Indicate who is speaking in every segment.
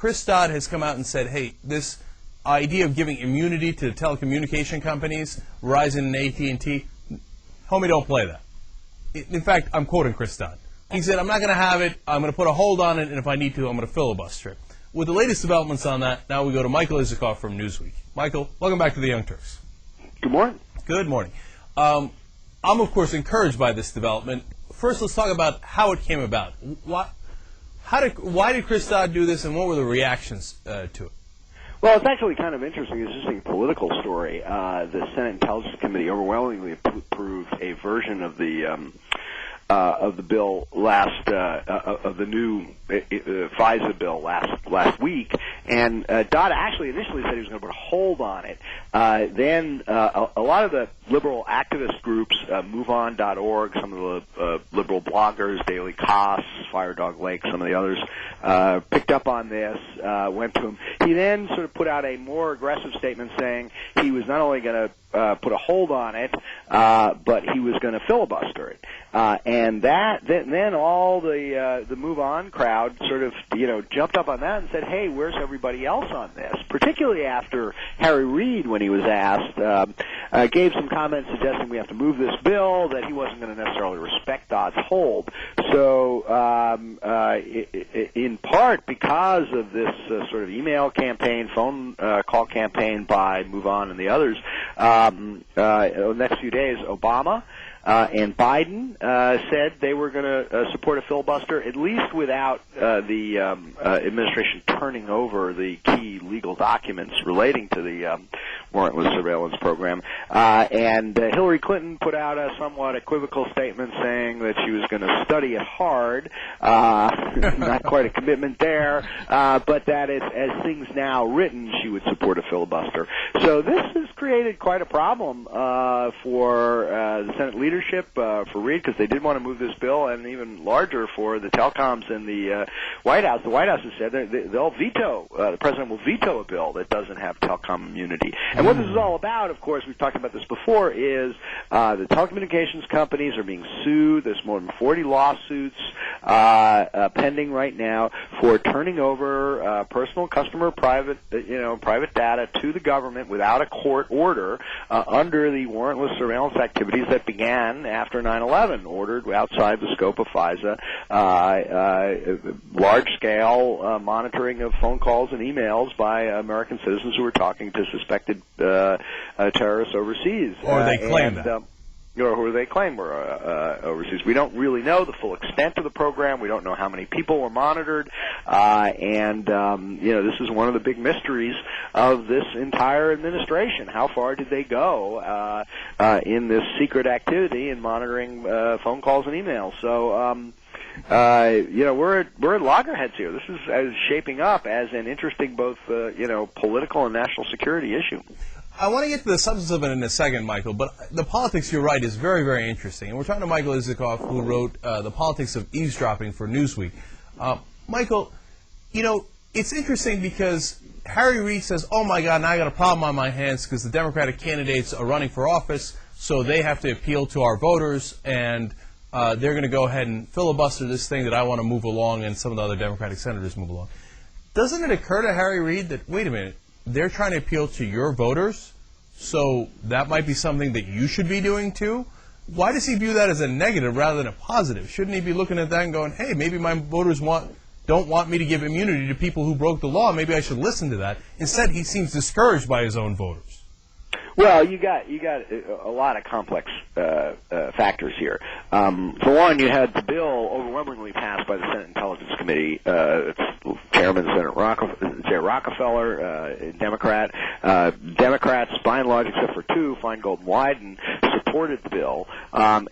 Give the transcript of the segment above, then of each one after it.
Speaker 1: Chris Dodd has come out and said, hey, this idea of giving immunity to telecommunication companies, Verizon and AT&T, homie, don't play that. In fact, I'm quoting Chris Dodd. He said, I'm not going to have it. I'm going to put a hold on it, and if I need to, I'm going to filibuster it. With the latest developments on that, now we go to Michael Isikoff from Newsweek. Michael, welcome back to the Young Turks.
Speaker 2: Good morning.
Speaker 1: Good morning. I'm, of course, encouraged by this development. First, let's talk about how it came about. Why did Chris Dodd do this, and what were the reactions to it?
Speaker 2: Well, it's actually kind of interesting. It's just a political story. The Senate Intelligence Committee overwhelmingly approved a version of the bill of the new FISA bill last week, and Dodd actually initially said he was going to put a hold on it. Then a lot of the liberal activist groups, MoveOn.org, some of the liberal bloggers, Daily Kos, Fire Dog Lake, some of the others, picked up on this, went to him. He then sort of put out a more aggressive statement saying he was not only going to put a hold on it, but he was going to filibuster it. And then all the Move On crowd sort of, jumped up on that and said, hey, where's everybody else on this? Particularly after Harry Reid, when he was asked, gave some comments suggesting we have to move this bill, that he wasn't going to necessarily respect Dodd's hold. So, in part because of this sort of email campaign, phone call campaign by Move On and the others, the next few days, Obama and Biden said they were going to support a filibuster, at least without the administration turning over the key legal documents relating to the warrantless surveillance program. And Hillary Clinton put out a somewhat equivocal statement saying that she was going to study it hard. Not quite a commitment there, but that as things now written, she would support a filibuster. So this has created quite a problem for the Senate leadership, for Reid, because they did want to move this bill, and even larger for the telecoms and the White House. The White House has said they'll veto, the president will veto a bill that doesn't have telecom immunity. And what this is all about, of course, we've talked about this before, is the telecommunications companies are being sued. There's more than 40 lawsuits pending right now for turning over personal customer private data to the government without a court order under the warrantless surveillance activities that began after 9/11, ordered outside the scope of FISA, large-scale monitoring of phone calls and emails by American citizens who were talking to suspected terrorists overseas.
Speaker 1: Or they claim that.
Speaker 2: Or who they claim were overseas. We don't really know the full extent of the program. We don't know how many people were monitored. This is one of the big mysteries of this entire administration. How far did they go in this secret activity in monitoring phone calls and emails? So, we're at loggerheads here. This is shaping up as an interesting both, political and national security issue.
Speaker 1: I want to get to the substance of it in a second, Michael, but the politics, you're right, is very, very interesting. And we're talking to Michael Isikoff, who wrote The Politics of Eavesdropping for Newsweek. Michael, it's interesting because Harry Reid says, oh, my God, now I got a problem on my hands because the Democratic candidates are running for office, so they have to appeal to our voters, and they're going to go ahead and filibuster this thing that I want to move along and some of the other Democratic senators move along. Doesn't it occur to Harry Reid that, wait a minute, they're trying to appeal to your voters, so that might be something that you should be doing too? Why does he view that as a negative rather than a positive? Shouldn't he be looking at that and going, hey, maybe my voters don't want me to give immunity to people who broke the law. Maybe I should listen to that. Instead, he seems discouraged by his own voters.
Speaker 2: Well, you got a lot of complex factors here. For one, you had the bill overwhelmingly passed by the Senate Intelligence Committee. Chairman Jay Rockefeller, Democrat. Democrats, by and large, except for two, Feingold and Wyden, supported the bill.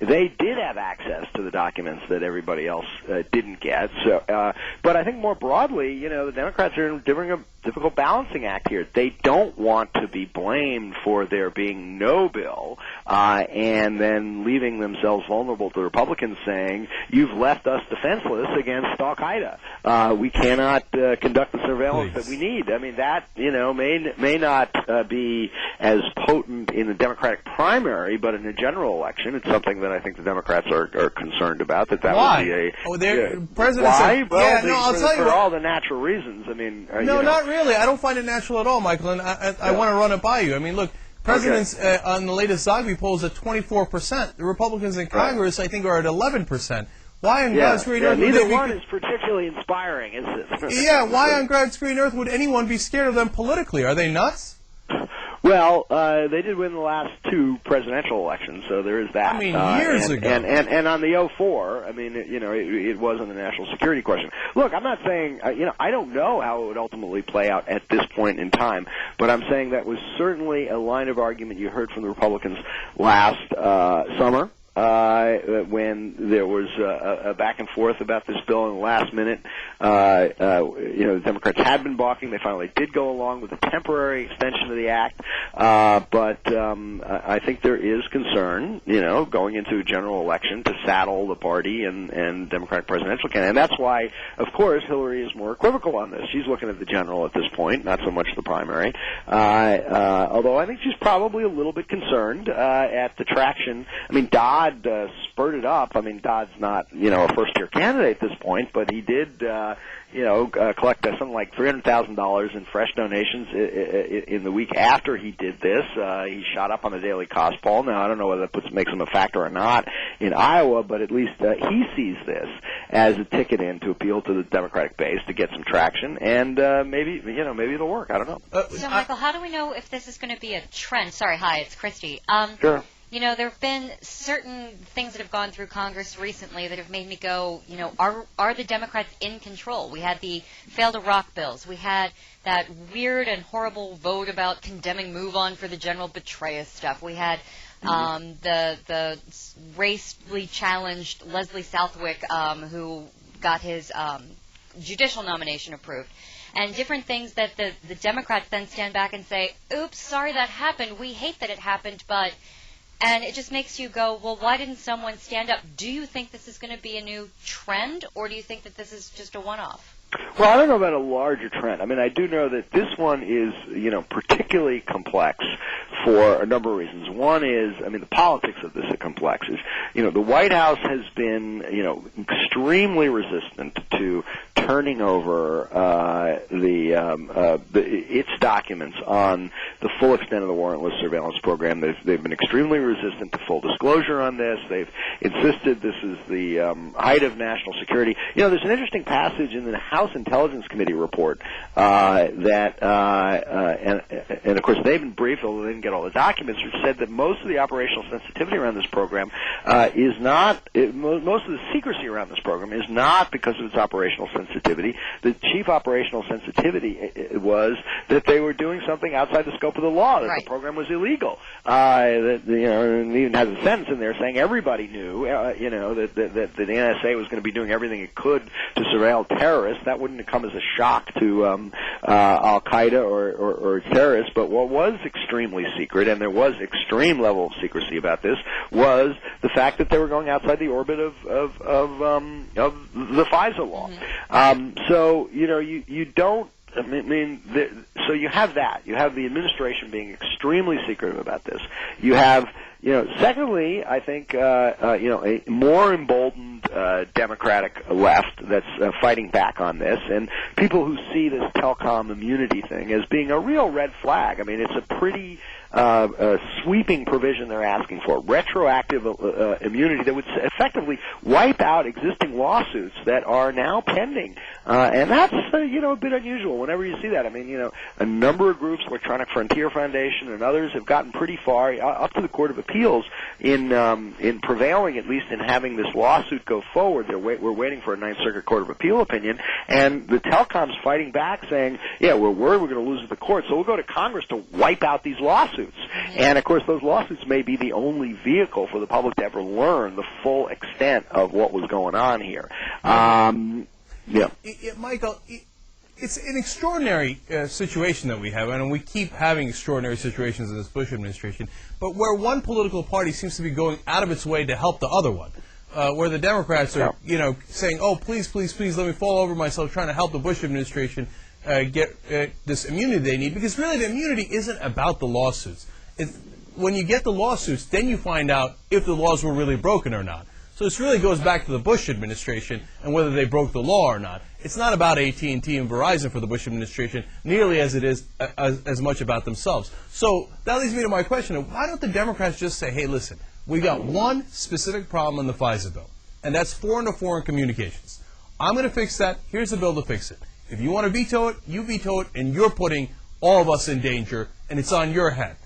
Speaker 2: They did have access to the documents that everybody else didn't get. So, but I think more broadly, the Democrats are doing difficult balancing act here. They don't want to be blamed for there being no bill and then leaving themselves vulnerable to Republicans saying, you've left us defenseless against al-Qaeda. We cannot conduct the surveillance that we need. I mean, that, may not be as potent in the Democratic primary, but in the general election, it's something that I think the Democrats are concerned about. That
Speaker 1: Why?
Speaker 2: Would be a
Speaker 1: President
Speaker 2: why?
Speaker 1: said,
Speaker 2: Well,
Speaker 1: I'll tell you
Speaker 2: for all the natural reasons. I mean,
Speaker 1: no, not really. I don't find it natural at all, Michael, and I want to run it by you. I mean, look, presidents on the latest Zogby polls at 24%. The Republicans in Congress, I think, are at 11%. Why on God's green earth?
Speaker 2: Neither one is particularly inspiring, is it?
Speaker 1: Yeah, why on God's green earth would anyone be scared of them politically? Are they nuts?
Speaker 2: Well, they did win the last two presidential elections, so there is that.
Speaker 1: I mean, years ago.
Speaker 2: And on the 04, I mean, it wasn't a national security question. Look, I'm not saying, I don't know how it would ultimately play out at this point in time, but I'm saying that was certainly a line of argument you heard from the Republicans last summer. When there was a back and forth about this bill in the last minute, the Democrats had been balking. They finally did go along with a temporary extension of the act. But I think there is concern, going into a general election to saddle the party and Democratic presidential candidate. And that's why, of course, Hillary is more equivocal on this. She's looking at the general at this point, not so much the primary. Although I think she's probably a little bit concerned at the traction. I mean, Dodd spurred it up. I mean, Dodd's not, a first-year candidate at this point, but he did, collect something like $300,000 in fresh donations in the week after he did this. He shot up on the daily cost poll. Now, I don't know whether that makes him a factor or not in Iowa, but at least he sees this as a ticket in to appeal to the Democratic base to get some traction, and maybe it'll work. I don't know.
Speaker 3: So, Michael, how do we know if this is going to be a trend? Sorry, hi, it's Christy.
Speaker 2: Sure.
Speaker 3: There have been certain things that have gone through Congress recently that have made me go, are the Democrats in control? We had the failed Iraq bills. We had that weird and horrible vote about condemning move-on for the General Petraeus stuff. We had the racially challenged Leslie Southwick, who got his judicial nomination approved. And different things that the Democrats then stand back and say, oops, sorry that happened. We hate that it happened, but... And it just makes you go, well, why didn't someone stand up? Do you think this is going to be a new trend, or do you think that this is just a one-off?
Speaker 2: Well, I don't know about a larger trend. I mean, I do know that this one is, particularly complex for a number of reasons. One is, the politics of this are complex. The White House has been, extremely resistant to turning over its documents on the full extent of the warrantless surveillance program. They've been extremely resistant to full disclosure on this. They've insisted this is the height of national security. There's an interesting passage in the House Intelligence Committee report and of course they've been briefed, although they didn't get all the documents, which said that most of the operational sensitivity around this program most of the secrecy around this program is not because of its operational sensitivity. The chief operational sensitivity was that they were doing something outside the scope of the law, that the program was illegal. And even has a sentence in there saying everybody knew, that the NSA was going to be doing everything it could to surveil terrorists. That wouldn't come as a shock to al-Qaeda or terrorists, but what was extremely secret, and there was extreme level of secrecy about this, was the fact that they were going outside the orbit of the FISA law. So you don't. So you have that. You have the administration being extremely secretive about this. You have, secondly, I think, a more emboldened Democratic left that's fighting back on this, and people who see this telecom immunity thing as being a real red flag. It's a pretty sweeping provision they're asking for, retroactive immunity that would effectively wipe out existing lawsuits that are now pending, and that's a bit unusual. Whenever you see that, a number of groups, Electronic Frontier Foundation and others, have gotten pretty far up to the Court of Appeals in prevailing, at least in having this lawsuit go forward. We're waiting for a Ninth Circuit Court of Appeal opinion, and the telecom's fighting back, saying, "Yeah, we're worried we're going to lose at the court, so we'll go to Congress to wipe out these lawsuits." And, of course, those lawsuits may be the only vehicle for the public to ever learn the full extent of what was going on here.
Speaker 1: Michael, it's an extraordinary situation that we have, and we keep having extraordinary situations in this Bush administration, but where one political party seems to be going out of its way to help the other one. Where the Democrats are, saying, "Oh, please, please, please, let me fall over myself trying to help the Bush administration get this immunity they need," because really the immunity isn't about the lawsuits. When you get the lawsuits, then you find out if the laws were really broken or not. So this really goes back to the Bush administration and whether they broke the law or not. It's not about AT&T and Verizon for the Bush administration nearly as it is as much about themselves. So that leads me to my question of why don't the Democrats just say, hey, listen, we got one specific problem in the FISA bill, and that's foreign-to-foreign communications. I'm going to fix that. Here's the bill to fix it. If you want to veto it, you veto it, and you're putting all of us in danger, and it's on your head.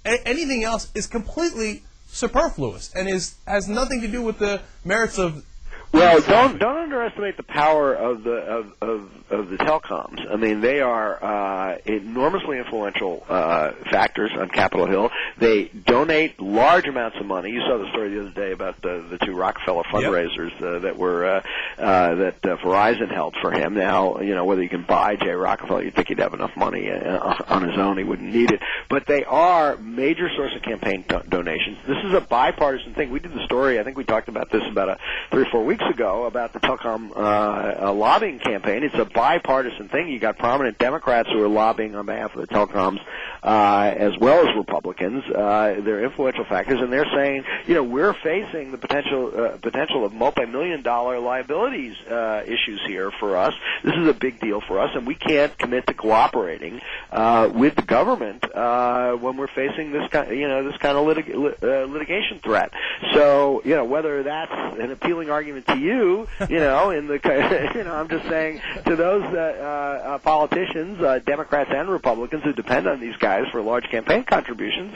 Speaker 1: Anything else is completely superfluous and has nothing to do with the merits of.
Speaker 2: Well, don't underestimate the power of the telecoms. I mean, they are enormously influential factors on Capitol Hill. They donate large amounts of money. You saw the story the other day about the two Rockefeller fundraisers that were that Verizon held for him. Now, whether you can buy Jay Rockefeller, you'd think he'd have enough money on his own; he wouldn't need it. But they are major source of campaign donations. This is a bipartisan thing. We did the story. I think we talked about this about 3 or 4 weeks ago about the telecom lobbying campaign. It's a bipartisan thing. You got prominent Democrats who are lobbying on behalf of the telecoms as well as Republicans. They're influential factors, and they're saying, we're facing the potential of multi-million-dollar liabilities issues here for us. This is a big deal for us, and we can't commit to cooperating with the government when we're facing this kind of litigation threat. So, whether that's an appealing argument to you, I'm just saying to those politicians, Democrats and Republicans who depend on these guys for large campaign contributions,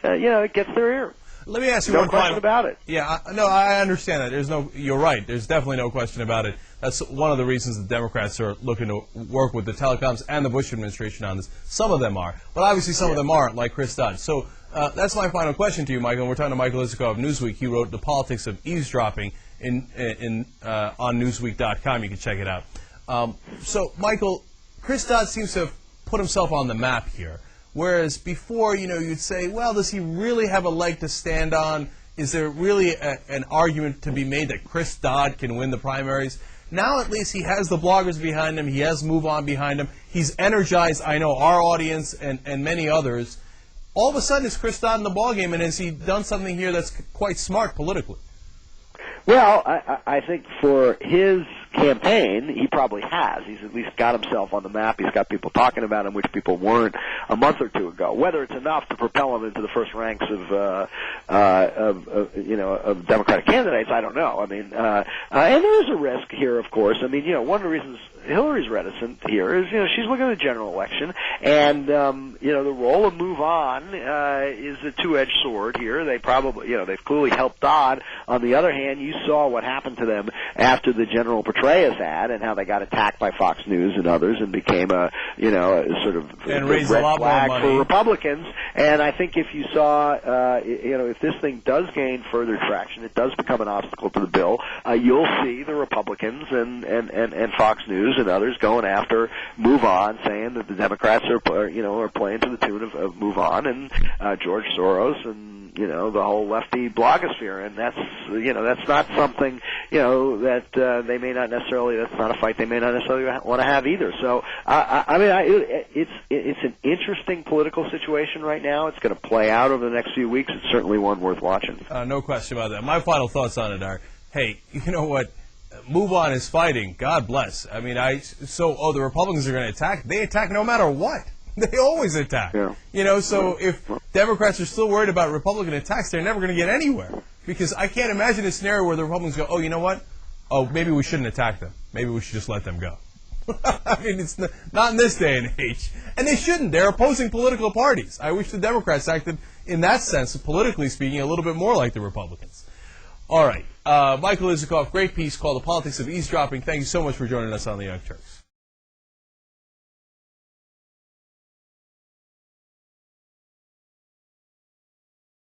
Speaker 2: it gets their ear.
Speaker 1: Let me ask you
Speaker 2: no
Speaker 1: one
Speaker 2: question about it.
Speaker 1: Yeah, I understand that. You're right. There's definitely no question about it. That's one of the reasons the Democrats are looking to work with the telecoms and the Bush administration on this. Some of them are, but obviously some of them aren't, like Chris Dodd. So that's my final question to you, Michael. And we're talking to Michael Isikoff of Newsweek. He wrote The Politics of Eavesdropping on Newsweek.com. You can check it out. So, Michael, Chris Dodd seems to have put himself on the map here. Whereas before, you'd say, well, does he really have a leg to stand on? Is there really an argument to be made that Chris Dodd can win the primaries? Now at least he has the bloggers behind him. He has Move On behind him. He's energized, I know, our audience and many others. All of a sudden, it's Chris Dodd in the ballgame, and has he done something here that's quite smart politically?
Speaker 2: Well, I think for his campaign, he probably has. He's at least got himself on the map. He's got people talking about him, which people weren't a month or two ago. Whether it's enough to propel him into the first ranks of Democratic candidates, I don't know. I mean, and there is a risk here, of course. I mean, one of the reasons Hillary's reticent here is, she's looking at the general election, and the role of Move On is a two-edged sword here. They probably, they've clearly helped Dodd. On the other hand, you saw what happened to them after the General Petraeus ad, and how they got attacked by Fox News and others, and became a sort of
Speaker 1: and raised a lot
Speaker 2: flag
Speaker 1: more money
Speaker 2: for Republicans. And I think if you saw, if this thing does gain further traction, it does become an obstacle to the bill. You'll see the Republicans and Fox News and others going after Move On, saying that the Democrats are playing to the tune of Move On and George Soros and the whole lefty blogosphere, and that's not something that they may not necessarily. That's not a fight they may not necessarily want to have either. So it's an interesting political situation right now. It's going to play out over the next few weeks. It's certainly one worth watching.
Speaker 1: No question about that. My final thoughts on it are, hey, you know what? Move On is fighting. God bless. I mean, the Republicans are going to attack. They attack no matter what. They always attack.
Speaker 2: Yeah.
Speaker 1: So if Democrats are still worried about Republican attacks, they're never going to get anywhere. Because I can't imagine a scenario where the Republicans go, oh, you know what? Oh, maybe we shouldn't attack them. Maybe we should just let them go. I mean, it's not in this day and age. And they shouldn't. They're opposing political parties. I wish the Democrats acted, in that sense, politically speaking, a little bit more like the Republicans. All right. Michael Isikoff, great piece called The Politics of Eavesdropping. Thank you so much for joining us on the Young Turks.